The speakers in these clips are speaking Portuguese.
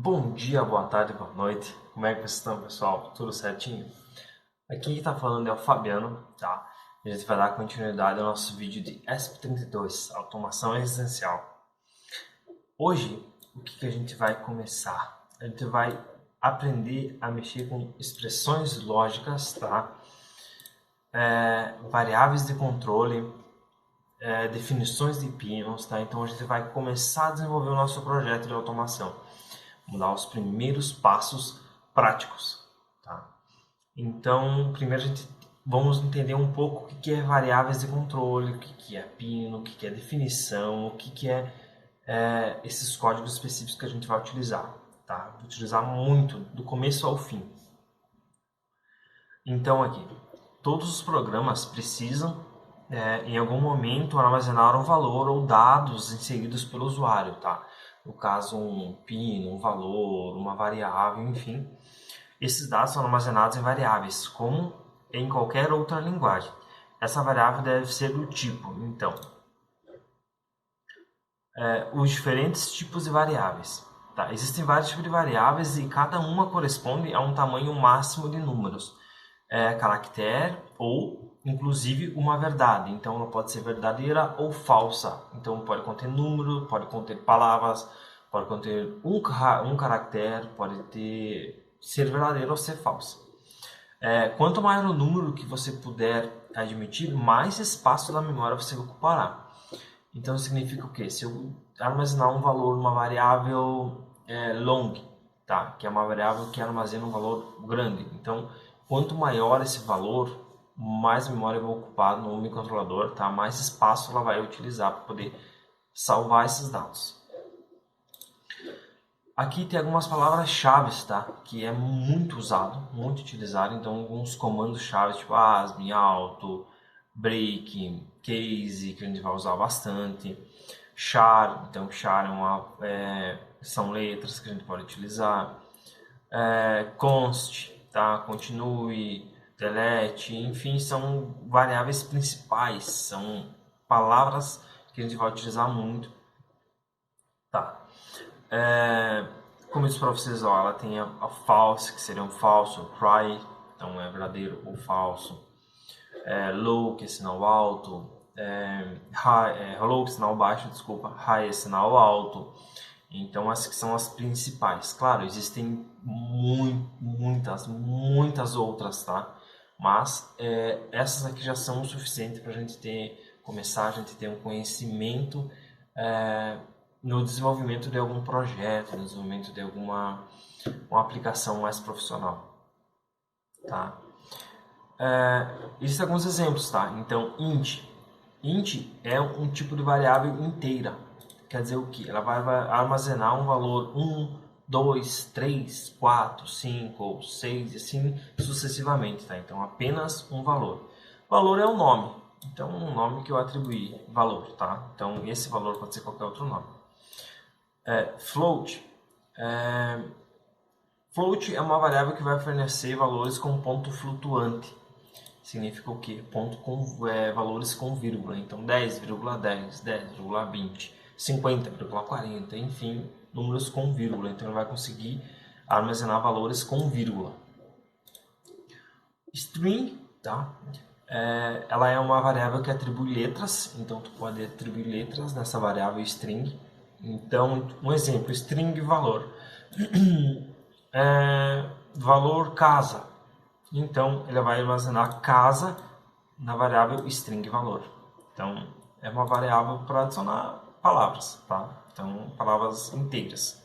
Bom dia, boa tarde, boa noite. Como é que vocês estão, pessoal? Tudo certinho? Aqui quem está falando é o Fabiano, tá? A gente vai dar continuidade ao nosso vídeo de ESP32, Automação Existencial. Hoje, o que a gente vai começar? A gente vai aprender a mexer com expressões lógicas, tá? Variáveis de controle, definições de pinos, tá? Então a gente vai começar a desenvolver o nosso projeto de automação. Vamos dar os primeiros passos práticos, tá? Então, primeiro a gente vamos entender um pouco o que é variáveis de controle, o que é pino, o que é definição, o que é esses códigos específicos que a gente vai utilizar, tá? Vou utilizar muito, do começo ao fim. Então aqui, todos os programas precisam, em algum momento, armazenar um valor ou dados inseridos pelo usuário, tá? No caso, um pino, um valor, uma variável, enfim. Esses dados são armazenados em variáveis, como em qualquer outra linguagem. Essa variável deve ser do tipo, então, os diferentes tipos de variáveis. Tá? Existem vários tipos de variáveis e cada uma corresponde a um tamanho máximo de números. Caractere ou, inclusive, uma verdade. Então, ela pode ser verdadeira ou falsa. Então, pode conter número, pode conter palavras, pode conter um caractere, pode ser verdadeira ou ser falsa. Quanto maior o número que você puder admitir, mais espaço da memória você ocupará. Então, significa o quê? Se eu armazenar um valor, uma variável long, tá? Que é uma variável que armazena um valor grande. Então, quanto maior esse valor, mais memória eu vou ocupar no microcontrolador, tá? Mais espaço ela vai utilizar para poder salvar esses dados. Aqui tem algumas palavras-chave, tá? Que é muito usado, muito utilizado. Então, alguns comandos-chave, tipo ASM, auto, break, case, que a gente vai usar bastante. Char, então char são letras que a gente pode utilizar. Const, tá? Continue, delete, enfim, são variáveis principais, são palavras que a gente vai utilizar muito. Tá. Como eu disse para vocês, ó, ela tem a false, que seria um falso, try, então é verdadeiro ou falso. Low, que é sinal alto. High, low, que é sinal baixo, desculpa. High é sinal alto. Então, essas que são as principais. Claro, existem muitas outras, tá? Mas essas aqui já são o suficiente para a gente começar a ter um conhecimento no desenvolvimento de algum projeto, no desenvolvimento de uma aplicação mais profissional, tá? Existem alguns exemplos, tá? Então, int. Int é um tipo de variável inteira. Quer dizer o que? Ela vai armazenar um valor 1, 2, 3, 4, 5 ou 6 e assim sucessivamente, tá? Então, apenas um valor. Valor é um nome. Então, um nome que eu atribuí valor, tá? Então, esse valor pode ser qualquer outro nome. Float. Float é uma variável que vai fornecer valores com ponto flutuante. Significa o quê? Valores com vírgula. Então, 10,10, 10,20, 50,40, enfim, números com vírgula. Então, ele vai conseguir armazenar valores com vírgula. String, tá? Ela é uma variável que atribui letras. Então, tu pode atribuir letras nessa variável string. Então, um exemplo, string valor. Valor casa. Então, ele vai armazenar casa na variável string valor. Então, é uma variável para adicionar palavras, tá? Então, palavras inteiras.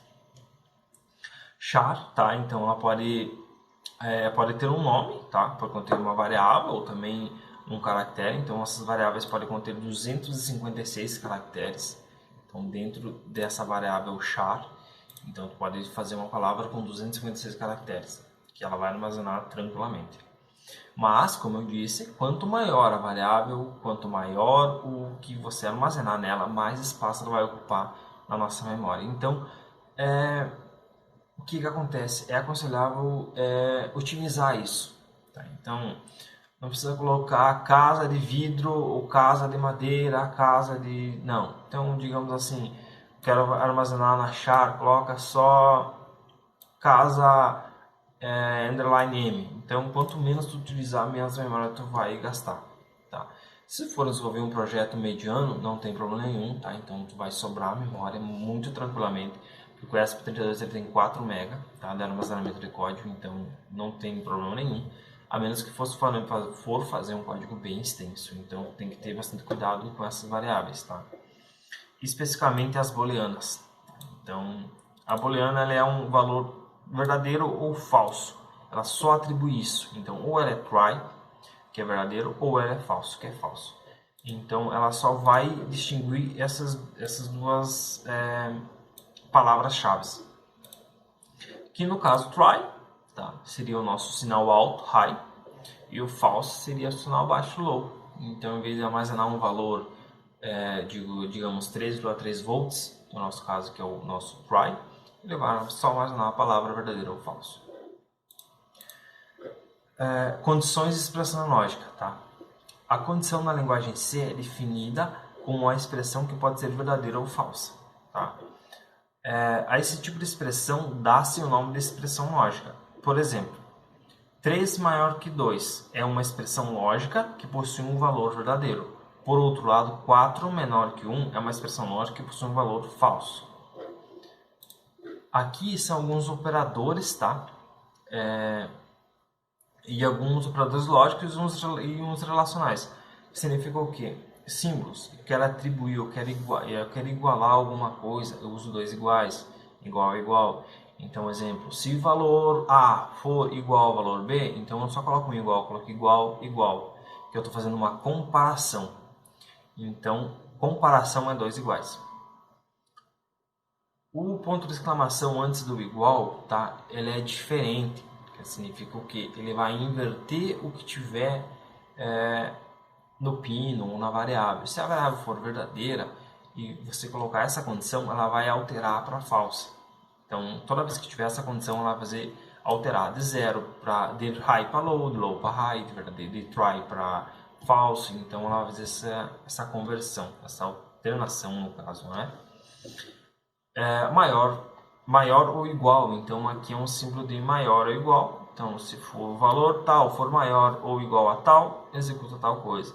Char, tá? Então, ela pode ter um nome, tá? Pode conter uma variável ou também um caractere. Então, essas variáveis podem conter 256 caracteres. Então, dentro dessa variável char, então, tu pode fazer uma palavra com 256 caracteres, que ela vai armazenar tranquilamente. Mas, como eu disse, quanto maior a variável, quanto maior o que você armazenar nela, mais espaço ela vai ocupar na nossa memória. Então, o que acontece? É aconselhável otimizar isso. Tá? Então, não precisa colocar casa de vidro, ou casa de madeira, casa de... Não. Então, digamos assim, quero armazenar na char, coloca só casa underline m. Então, quanto menos tu utilizar, menos memória tu vai gastar, tá? Se for desenvolver um projeto mediano, não tem problema nenhum, tá? Então, tu vai sobrar memória muito tranquilamente, porque o ESP32 ele tem 4 MB, tá, de armazenamento de código, então não tem problema nenhum, a menos que for fazer um código bem extenso. Então, tem que ter bastante cuidado com essas variáveis, tá? Especificamente as booleanas. Então, a booleana ela é um valor verdadeiro ou falso. Ela só atribui isso. Então, ou ela é try, que é verdadeiro, ou ela é falso, que é falso. Então, ela só vai distinguir essas duas palavras-chave. Que no caso, try, tá, seria o nosso sinal alto, high, e o false seria o sinal baixo, low. Então, em vez de armazenar um valor, digamos 3,3 volts, no nosso caso, que é o nosso try, ele vai só armazenar a palavra verdadeiro ou falso. Condições de expressão lógica, tá? A condição na linguagem C é definida como a expressão que pode ser verdadeira ou falsa, tá? A esse tipo de expressão dá-se o nome de expressão lógica. Por exemplo, 3 maior que 2 é uma expressão lógica que possui um valor verdadeiro. Por outro lado, 4 menor que 1 é uma expressão lógica que possui um valor falso. Aqui são alguns operadores, tá? E alguns operadores lógicos e uns relacionais. Significa o quê? Símbolos. Eu quero atribuir, eu quero igualar alguma coisa, eu uso dois iguais, igual, igual. Então, exemplo, se valor A for igual ao valor B, então eu só coloco um igual, coloco igual, igual. Que eu estou fazendo uma comparação. Então, comparação é dois iguais. O ponto de exclamação antes do igual, tá? Ele é diferente. Que significa o quê? Ele vai inverter o que tiver no pino ou na variável. Se a variável for verdadeira e você colocar essa condição, ela vai alterar para falsa. Então, toda vez que tiver essa condição, ela vai fazer alterar de zero para de high para low, de low para high, de try para falso. Então, ela vai fazer essa conversão, essa alternação no caso, né? Maior ou igual. Então, aqui é um símbolo de maior ou igual. Então, se for o valor tal for maior ou igual a tal, executa tal coisa.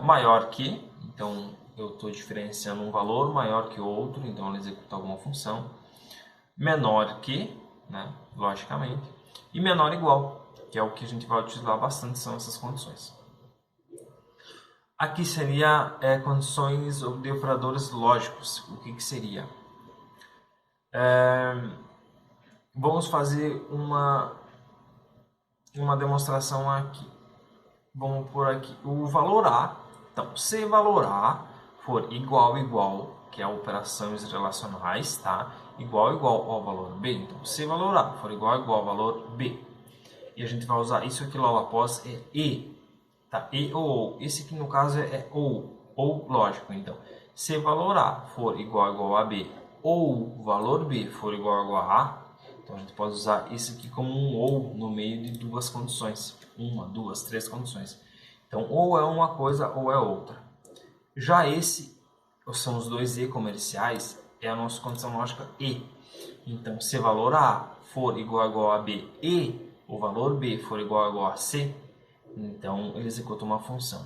Maior que, então eu estou diferenciando um valor maior que outro, então ele executa alguma função. Menor que, né, logicamente, e menor igual, que é o que a gente vai utilizar bastante, são essas condições. Aqui seria condições de operadores lógicos. O que seria? Vamos fazer uma demonstração aqui. Vamos por aqui o valor A. Então, se valor A for igual, igual, que é operações relacionais, tá? Igual, igual ao valor B. Então, se valor A for igual, igual ao valor B. E a gente vai usar isso aqui logo após é E. Tá? E ou. Esse aqui no caso é ou lógico. Então, se valor A for igual, igual a B, ou valor B for igual, igual a A, então a gente pode usar isso aqui como um ou no meio de duas condições. Uma, duas, três condições. Então, ou é uma coisa ou é outra. Já esse, são os dois E comerciais, é a nossa condição lógica E. Então, se valor A for igual a B e o valor B for igual a C, então ele executa uma função.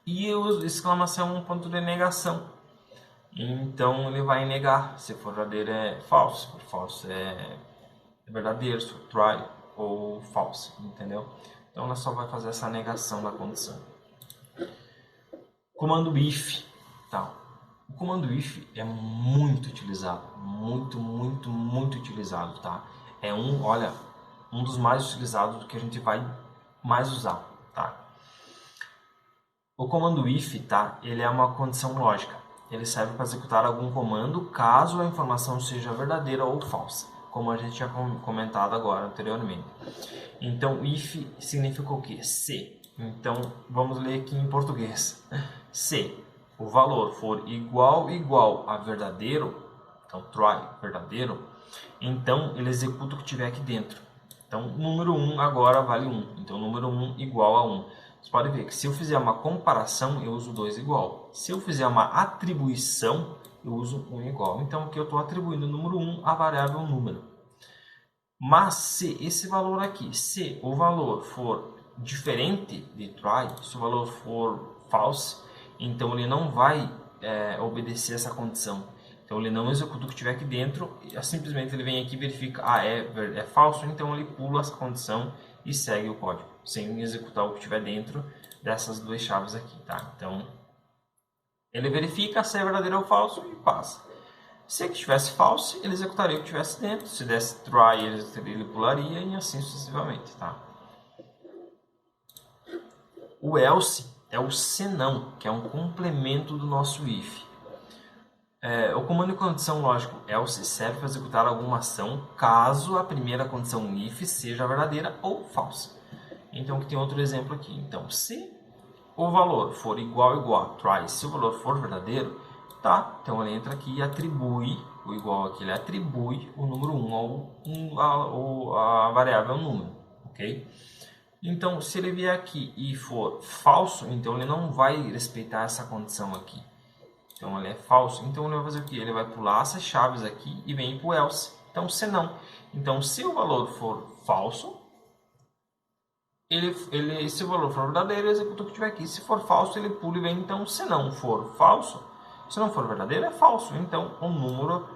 E o exclamação é um ponto de negação. Então, ele vai negar. Se for verdadeiro é falso, se for falso é verdadeiro, se for try ou false, entendeu? Então, ela só vai fazer essa negação da condição. Comando if, tá? O comando if é muito utilizado, muito utilizado, tá? É um dos mais utilizados que a gente vai mais usar, tá? O comando if, tá? Ele é uma condição lógica. Ele serve para executar algum comando caso a informação seja verdadeira ou falsa, como a gente tinha comentado agora anteriormente. Então, if significa o quê? Se. Então, vamos ler aqui em português. Se o valor for igual a verdadeiro, então try, verdadeiro, então ele executa o que tiver aqui dentro. Então, número 1 agora vale 1. Então, número 1 igual a 1. Você pode ver que se eu fizer uma comparação, eu uso 2 igual. Se eu fizer uma atribuição, eu uso um igual. Então aqui eu estou atribuindo o número 1 à variável número. Mas se esse valor aqui, se o valor for diferente de try, se o valor for false, então ele não vai obedecer essa condição. Então ele não executa o que tiver aqui dentro, simplesmente ele vem aqui e verifica, é falso, então ele pula essa condição e segue o código, sem executar o que tiver dentro dessas duas chaves aqui, tá? Então ele verifica se é verdadeiro ou falso e passa. Se aqui tivesse false, ele executaria o que tivesse dentro. Se desse try, ele pularia e assim sucessivamente, tá? O else é o senão, que é um complemento do nosso if. O comando de condição lógico else serve para executar alguma ação caso a primeira condição if seja verdadeira ou falsa. Então aqui tem outro exemplo aqui. Então, se o valor for igual a try, se o valor for verdadeiro, tá, então ele entra aqui e atribui, o igual aqui, ele atribui o número 1 a variável número, ok? Então, se ele vier aqui e for falso, então ele não vai respeitar essa condição aqui. Então, ele é falso, então ele vai fazer o quê? Ele vai pular essas chaves aqui e vem para o else. Então, se não. Então, se o valor for falso, se o valor for verdadeiro, ele executa o que tiver aqui. Se for falso, ele pula e vem. Então, se não for falso, se não for verdadeiro, é falso. Então, o número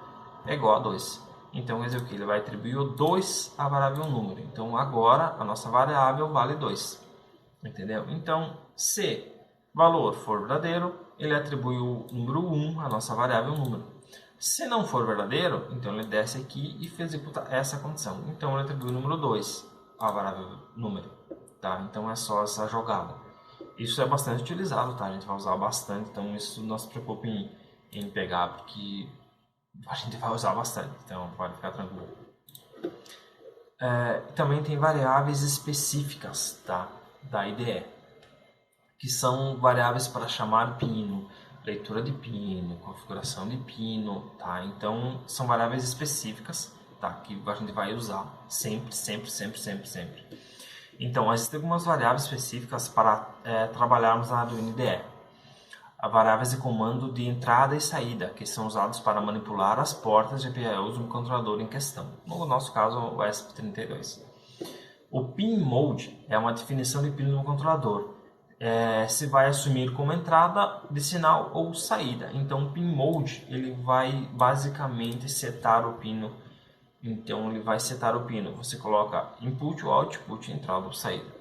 é igual a 2. Então, quer dizer o que? Ele vai atribuir o 2 à variável número. Então, agora, a nossa variável vale 2. Entendeu? Então, se valor for verdadeiro, ele atribui o número 1 à nossa variável número. Se não for verdadeiro, então ele desce aqui e executa essa condição. Então, ele atribui o número 2 à variável número. Tá? Então, é só essa jogada. Isso é bastante utilizado, tá? A gente vai usar bastante, então isso não se preocupe em pegar, porque a gente vai usar bastante, então pode ficar tranquilo. Também tem variáveis específicas, tá? Da IDE, que são variáveis para chamar pino, leitura de pino, configuração de pino, tá? Então são variáveis específicas, tá? Que a gente vai usar sempre. Então, existem algumas variáveis específicas para trabalharmos na Arduino IDE. As variáveis de comando de entrada e saída, que são usados para manipular as portas GPIOs do controlador em questão. No nosso caso, o ESP32. O pin mode é uma definição de pino do controlador. Se vai assumir como entrada de sinal ou saída. Então, o pin mode ele vai basicamente setar o pino. Então, ele vai setar o pino. Você coloca input ou output, entrada ou saída.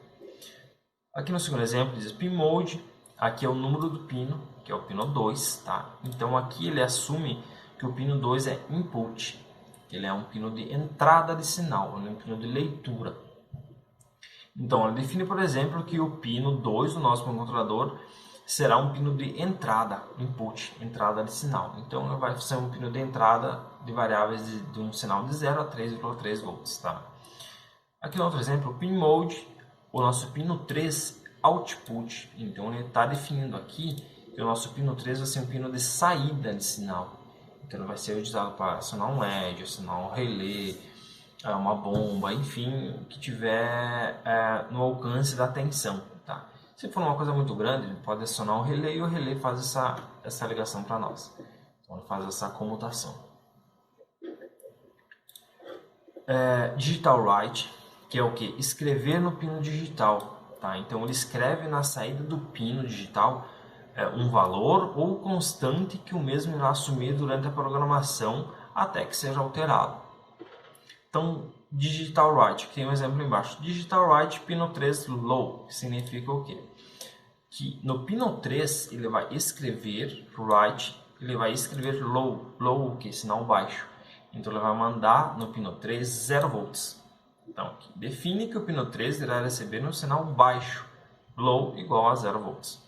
Aqui no segundo exemplo, diz pin mode. Aqui é o número do pino, que é o pino 2. Tá? Então, aqui ele assume que o pino 2 é input. Ele é um pino de entrada de sinal, um pino de leitura. Então, ele define, por exemplo, que o pino 2 do nosso controlador será um pino de entrada, input, entrada de sinal. Então, ele vai ser um pino de entrada de variáveis de um sinal de 0 a 3,3 volts. Tá? Aqui no outro exemplo, o pin mode, o nosso pino 3 output. Então, ele está definindo aqui que o nosso pino 3 vai ser um pino de saída de sinal. Então, ele vai ser utilizado para acionar um LED, acionar um relé, uma bomba, enfim, que tiver no alcance da tensão. Tá? Se for uma coisa muito grande, ele pode acionar um relé e o relé faz essa ligação para nós. Então, ele faz essa comutação. Digital write, que é o que? Escrever no pino digital. Tá? Então, ele escreve na saída do pino digital um valor ou constante que o mesmo irá assumir durante a programação até que seja alterado. Então, digital write, que tem um exemplo embaixo. Digital write pino 3 low, que significa o quê? Que no pino 3 ele vai escrever write, ele vai escrever low, o que? Sinal baixo. Então, ele vai mandar no pino 3 0 volts. Então, aqui, define que o pino 3 irá receber um sinal baixo, low igual a 0 volts.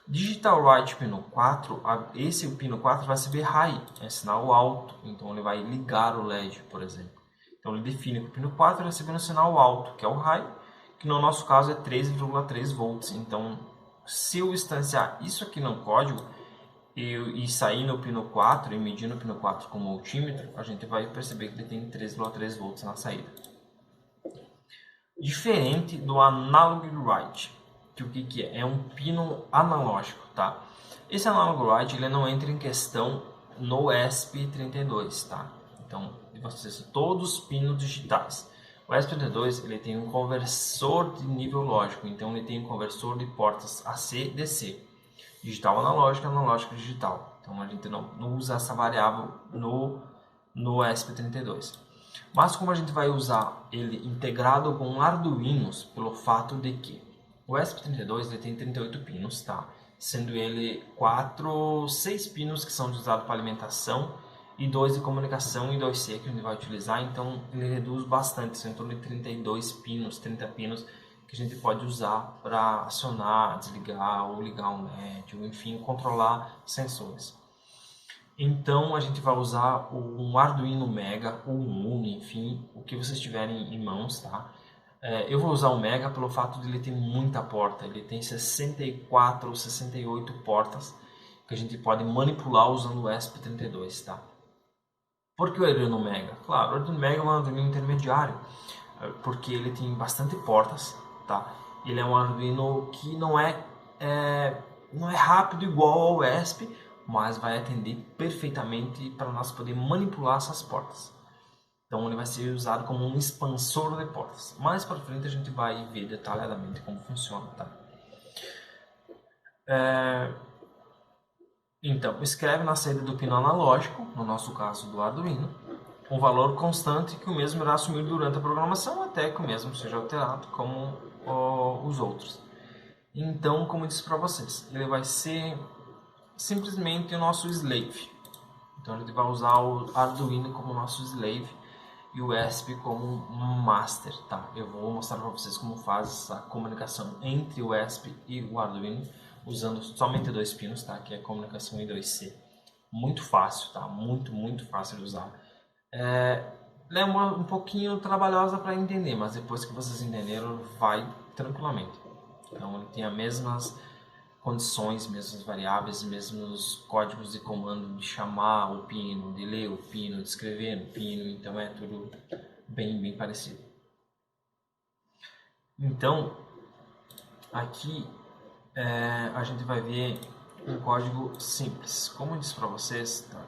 Digital write pino 4, esse pino 4 vai receber high, é sinal alto, então ele vai ligar o LED, por exemplo. Então ele define que o pino 4 vai receber um sinal alto, que é o high, que no nosso caso é 3,3 volts. Então, se eu instanciar isso aqui no código e sair no pino 4 e medir no pino 4 com o multímetro, a gente vai perceber que ele tem 3,3 volts na saída. Diferente do analog write, que o que é? É um pino analógico, tá? Esse analog write ele não entra em questão no ESP32, tá? Então, todos os pinos digitais. O ESP32 ele tem um conversor de nível lógico, então ele tem um conversor de portas AC DC, digital analógico, analógico digital. Então a gente não usa essa variável no ESP32. Mas como a gente vai usar ele integrado com Arduinos, pelo fato de que o ESP32 ele tem 38 pinos, tá? Sendo ele 6 pinos que são usados para alimentação e 2 de comunicação e 2C que a gente vai utilizar, então ele reduz bastante, são em torno de 32 pinos, 30 pinos que a gente pode usar para acionar, desligar ou ligar um LED, ou enfim, controlar sensores. Então a gente vai usar um Arduino Mega ou um Uno, enfim, o que vocês tiverem em mãos, tá? Eu vou usar o Mega pelo fato de ele ter muita porta, ele tem 64 ou 68 portas que a gente pode manipular usando o ESP32, tá? Por que o Arduino Mega? Claro, o Arduino Mega é um Arduino intermediário, porque ele tem bastante portas, tá? Ele é um Arduino que não é rápido igual ao ESP, mas vai atender perfeitamente para nós poder manipular essas portas. Então ele vai ser usado como um expansor de portas. Mais para frente a gente vai ver detalhadamente como funciona, tá? Então, escreve na saída do pino analógico, no nosso caso do Arduino, um valor constante que o mesmo irá assumir durante a programação até que o mesmo seja alterado como os outros. Então, como eu disse para vocês, ele vai ser simplesmente o nosso slave. Então a gente vai usar o Arduino como nosso slave e o ESP como um master, tá? Eu vou mostrar para vocês como faz essa comunicação entre o ESP e o Arduino usando somente 2 pinos, tá? Que é a comunicação I2C. Muito fácil, tá? Muito fácil de usar. Ela é um pouquinho trabalhosa para entender, mas depois que vocês entenderam, vai tranquilamente. Então ele tem as mesmas condições, mesmas variáveis, mesmos códigos de comando de chamar o pino, de ler o pino, de escrever no pino, então é tudo bem parecido. Então, aqui a gente vai ver um código simples. Como eu disse para vocês, tá?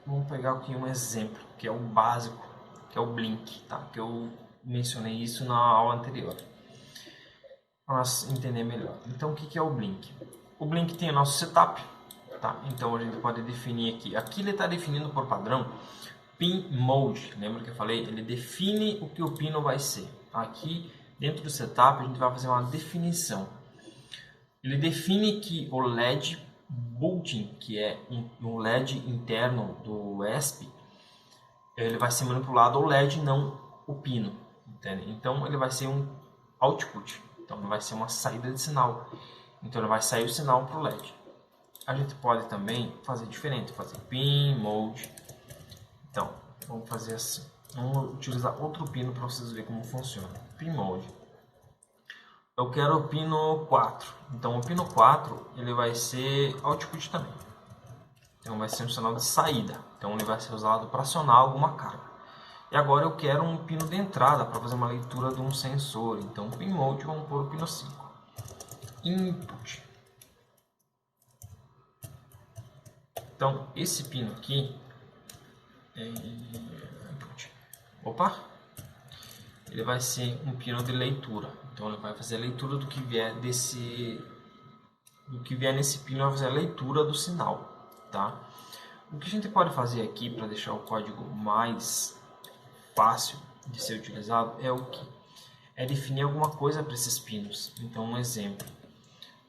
Vamos pegar aqui um exemplo, que é o básico, que é o Blink, tá? Que eu mencionei isso na aula anterior, para nós entender melhor. Então, o que é o Blink? O Blink tem o nosso setup, tá? Então a gente pode definir aqui ele está definindo por padrão pin mode, lembra que eu falei? Ele define o que o pino vai ser. Aqui dentro do setup a gente vai fazer uma definição. Ele define que o LED booting, que é um LED interno do ESP, ele vai ser manipulado ao LED, não o pino, entende? Então ele vai ser um output, então ele vai ser uma saída de sinal. Então ele vai sair o sinal para o LED. A gente pode também fazer diferente, fazer pin mode. Então, vamos fazer assim. Vamos utilizar outro pino para vocês verem como funciona. Pin mode. Eu quero o pino 4. Então o pino 4 ele vai ser output também. Então vai ser um sinal de saída. Então ele vai ser usado para acionar alguma carga. E agora eu quero um pino de entrada para fazer uma leitura de um sensor. Então pin mode, vamos pôr o pino 5. Input. Então esse pino aqui input. Ele vai ser um pino de leitura. Então ele vai fazer a leitura do que vier nesse pino, vai fazer a leitura do sinal, tá? O que a gente pode fazer aqui para deixar o código mais fácil de ser utilizado é o que? É definir alguma coisa para esses pinos. Então um exemplo.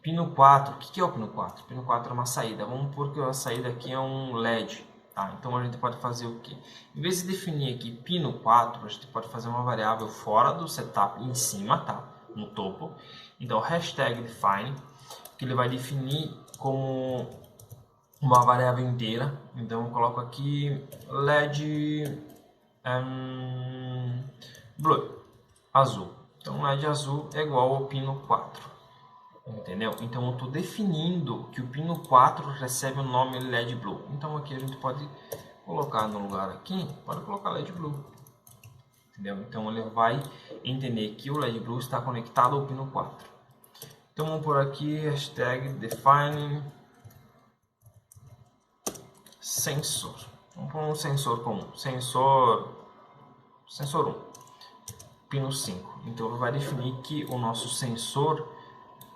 Pino 4, o que é o pino 4? Pino 4 é uma saída. Vamos supor que a saída aqui é um LED. Tá? Então a gente pode fazer o quê? Em vez de definir aqui pino 4, a gente pode fazer uma variável fora do setup em cima, tá? No topo. Então hashtag define, que ele vai definir como uma variável inteira. Então eu coloco aqui LED blue, azul. Então LED azul é igual ao pino 4. Entendeu? Então eu estou definindo que o pino 4 recebe o nome LED Blue. Então aqui a gente pode colocar no lugar aqui, pode colocar LED Blue. Entendeu? Então ele vai entender que o LED Blue está conectado ao pino 4. Então vamos por aqui hashtag define sensor. Vamos pôr um sensor comum. Sensor 1, pino 5. Então ele vai definir que o nosso sensor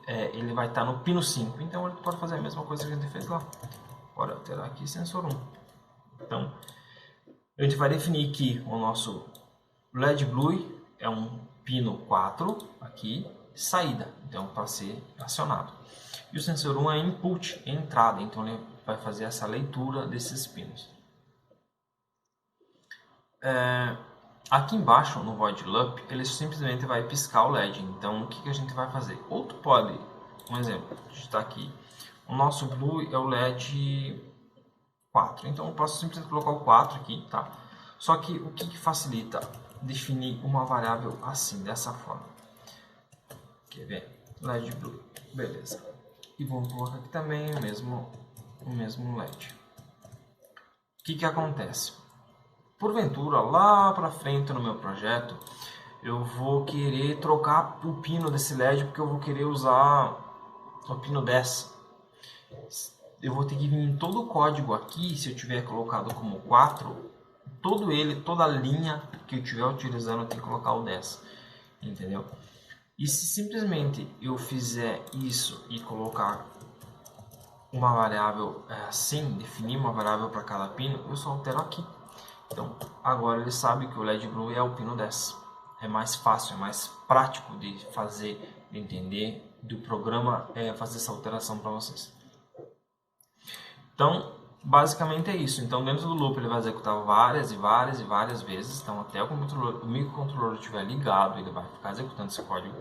ele vai estar no pino 5. Então ele pode fazer a mesma coisa que a gente fez lá. Bora alterar aqui sensor 1. Então a gente vai definir que o nosso LED Blue é um pino 4 aqui, saída, então para ser acionado. E o sensor 1 é input, entrada, então ele vai fazer essa leitura desses pinos. Aqui embaixo no void loop ele simplesmente vai piscar o LED. Então o que a gente vai fazer? Ou tu pode, um exemplo, digitar aqui, o nosso blue é o LED 4, então eu posso simplesmente colocar o 4 aqui, tá? Só que o que facilita definir uma variável assim, dessa forma? Quer ver? LED blue, beleza. E vamos colocar aqui também o mesmo LED. O que acontece? Porventura, lá para frente no meu projeto, eu vou querer trocar o pino desse LED porque eu vou querer usar o pino 10. Eu vou ter que vir em todo o código aqui, se eu tiver colocado como 4, toda a linha que eu estiver utilizando, eu tenho que colocar o 10, entendeu? E se simplesmente eu fizer isso e colocar uma variável assim, definir uma variável para cada pino, eu só altero aqui. Então, agora ele sabe que o LED Blue é o pino 10. É mais fácil, é mais prático de fazer, de entender, do programa fazer essa alteração para vocês. Então, basicamente é isso. Então, dentro do loop ele vai executar várias e várias e várias vezes. Então, até o microcontrolador estiver ligado, ele vai ficar executando esse código.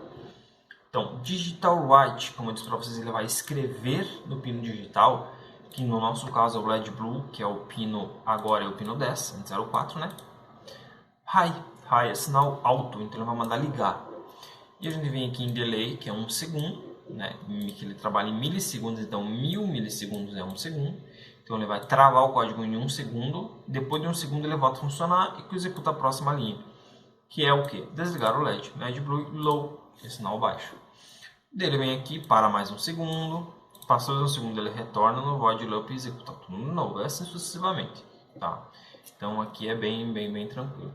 Então, digital write, como eu disse para vocês, ele vai escrever no pino digital, que no nosso caso é o LED Blue, que é o pino, agora é o pino 10, antes era o 4, né? High é sinal alto, então ele vai mandar ligar. E a gente vem aqui em delay, que é 1 segundo, né? Que ele trabalha em milissegundos, então 1000 milissegundos é 1 segundo. Então ele vai travar o código em 1 segundo, depois de 1 segundo ele volta a funcionar e executa a próxima linha. Que é o que? Desligar o LED. LED Blue low, que é sinal baixo. Ele vem aqui, para mais 1 segundo, passou 1 segundo ele retorna no void loop e executa tudo de novo, assim sucessivamente, tá? Então aqui é bem tranquilo.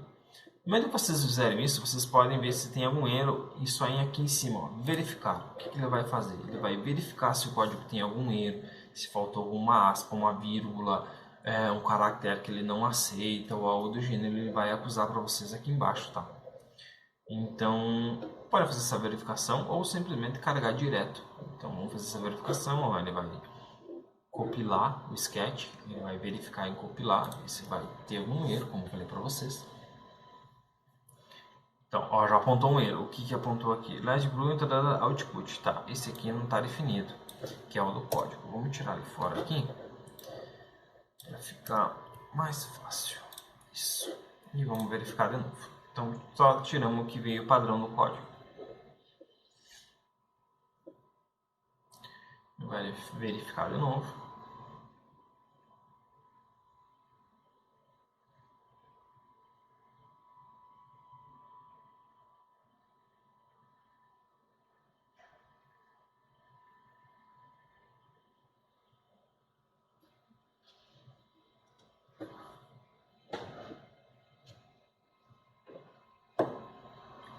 No momento que vocês fizerem isso, vocês podem ver se tem algum erro, isso aí aqui em cima, ó, verificar. O que ele vai fazer? Ele vai verificar se o código tem algum erro, se faltou alguma aspa, uma vírgula, um caractere que ele não aceita ou algo do gênero, ele vai acusar para vocês aqui embaixo, tá? Então, pode fazer essa verificação ou simplesmente carregar direto. Então, vamos fazer essa verificação, ó, ele vai compilar o sketch, ele vai verificar em compilar, se vai ter algum erro, como eu falei para vocês. Então, ó, já apontou um erro. O que apontou aqui? LED Blue entrada output, tá? Esse aqui não está definido, que é o do código. Vamos tirar ele fora aqui, para ficar mais fácil. Isso. E vamos verificar de novo. Então, só tiramos o que veio padrão do código. Vai verificar de novo.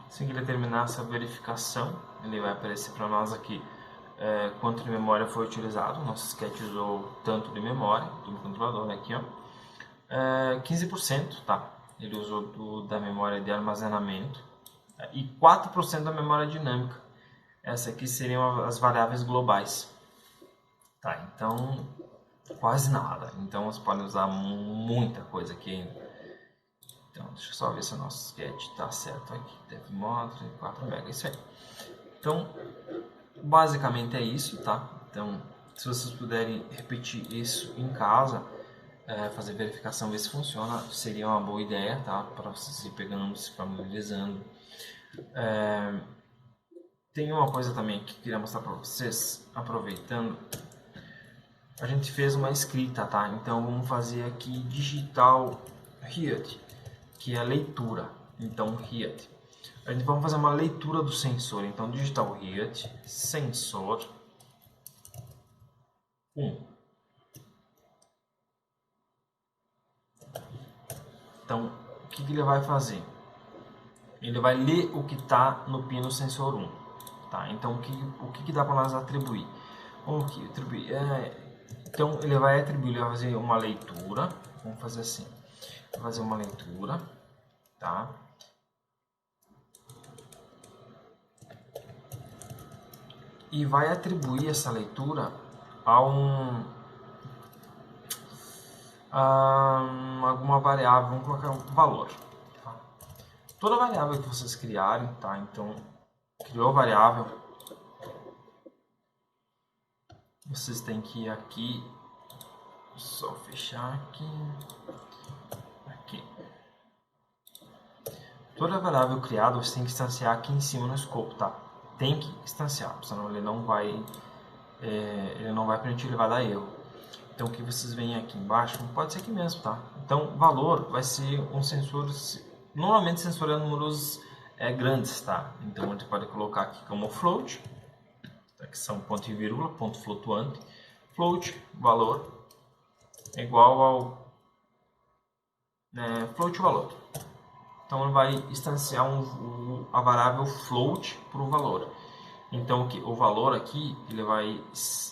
Assim que ele terminar essa verificação, ele vai aparecer para nós aqui quanto de memória foi utilizado. Nosso sketch usou tanto de memória do controlador aqui, ó, 15%, tá? Ele usou da memória de armazenamento e 4% da memória dinâmica. Essa aqui seriam as variáveis globais, tá? Então quase nada. Então você pode usar muita coisa aqui ainda. Então, deixa eu só ver se o nosso sketch está certo aqui. DevMod, 4 MB, isso aí. Então, basicamente é isso, tá? Então, se vocês puderem repetir isso em casa, fazer verificação, ver se funciona, seria uma boa ideia, tá? Para vocês ir pegando, se familiarizando. Tem uma coisa também que eu queria mostrar para vocês, aproveitando. A gente fez uma escrita, tá? Então, vamos fazer aqui digital read, que é a leitura. Então, read. A gente vai fazer uma leitura do sensor. Então, digital read, sensor 1. Então, o que ele vai fazer? Ele vai ler o que está no pino sensor 1. Tá? Então, o que dá para nós atribuir? Então, ele vai fazer uma leitura. Vamos fazer assim. Vai fazer uma leitura. Tá? E vai atribuir essa leitura a alguma variável, vamos colocar um valor. Tá? Toda variável que vocês criarem, tá? Então, criou a variável, vocês têm que ir aqui, só fechar aqui. Toda variável criada você tem que instanciar aqui em cima no escopo, tá? Tem que instanciar, senão ele não vai permitir, ele vai dar erro. Então, o que vocês veem aqui embaixo, pode ser aqui mesmo, tá? Então, valor vai ser um sensor, normalmente sensor é números grandes, tá? Então, a gente pode colocar aqui como float, tá? Que são ponto e vírgula, ponto flutuante. Float, valor, é igual ao float valor. Então, ele vai instanciar a variável float para o valor. Então, o valor aqui, ele vai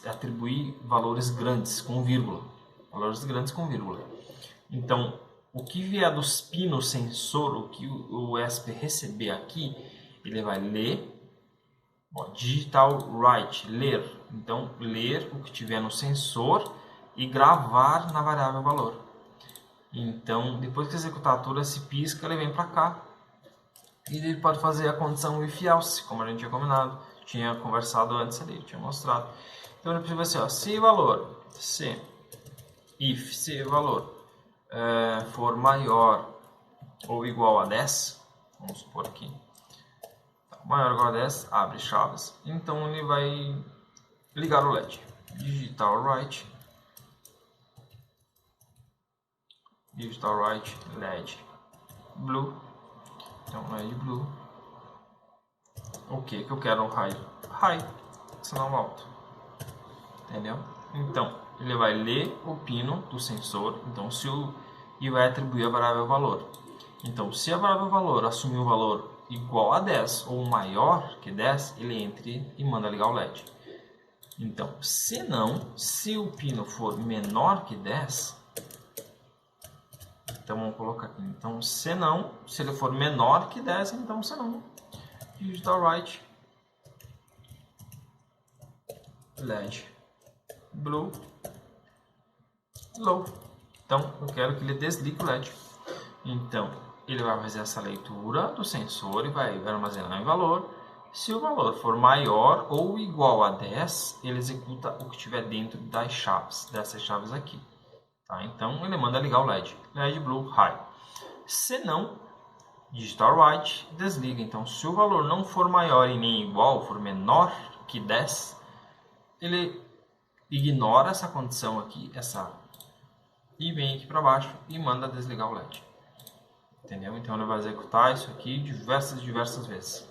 atribuir valores grandes com vírgula. Valores grandes com vírgula. Então, o que vier dos pinos sensor, o que o ESP receber aqui, ele vai ler, digital write, ler. Então, ler o que tiver no sensor e gravar na variável valor. Então, depois que executar a toda esse pisca, ele vem para cá. E ele pode fazer a condição if else, como a gente tinha combinado. Tinha conversado antes ali, tinha mostrado. Então ele precisa ser, se valor, se valor for maior ou igual a 10, vamos supor aqui, maior ou igual a 10, abre chaves, então ele vai ligar o LED. Digital write LED blue, então LED blue. O que eu quero? Um high, sinal alto, entendeu? Então, ele vai ler o pino do sensor, então e vai atribuir a variável valor. Então, se a variável valor assumir um valor igual a 10 ou maior que 10, ele entra e manda ligar o LED. Então, se o pino for menor que 10, então vamos colocar aqui, então se ele for menor que 10, então se não, digital write LED blue low. Então eu quero que ele desligue o LED. Então ele vai fazer essa leitura do sensor e vai armazenar em valor. Se o valor for maior ou igual a 10, ele executa o que estiver dentro das chaves, dessas chaves aqui. Tá? Então ele manda ligar o LED blue high. Se não, digital write desliga. Então, se o valor não for maior e nem igual, for menor que 10, ele ignora essa condição aqui, e vem aqui para baixo e manda desligar o LED. Entendeu? Então, ele vai executar isso aqui diversas vezes.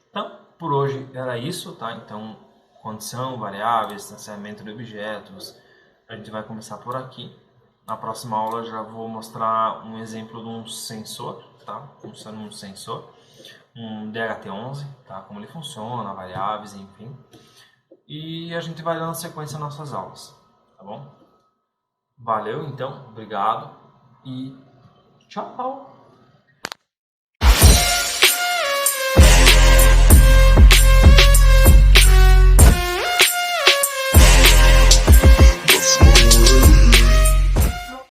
Então, por hoje era isso, tá? Então, condição, variáveis, distanciamento de objetos, a gente vai começar por aqui. Na próxima aula já vou mostrar um exemplo de um sensor, tá? Funciona um sensor, um DHT11, tá? Como ele funciona, variáveis, enfim. E a gente vai dando sequência nas nossas aulas, tá bom? Valeu, então, obrigado e tchau!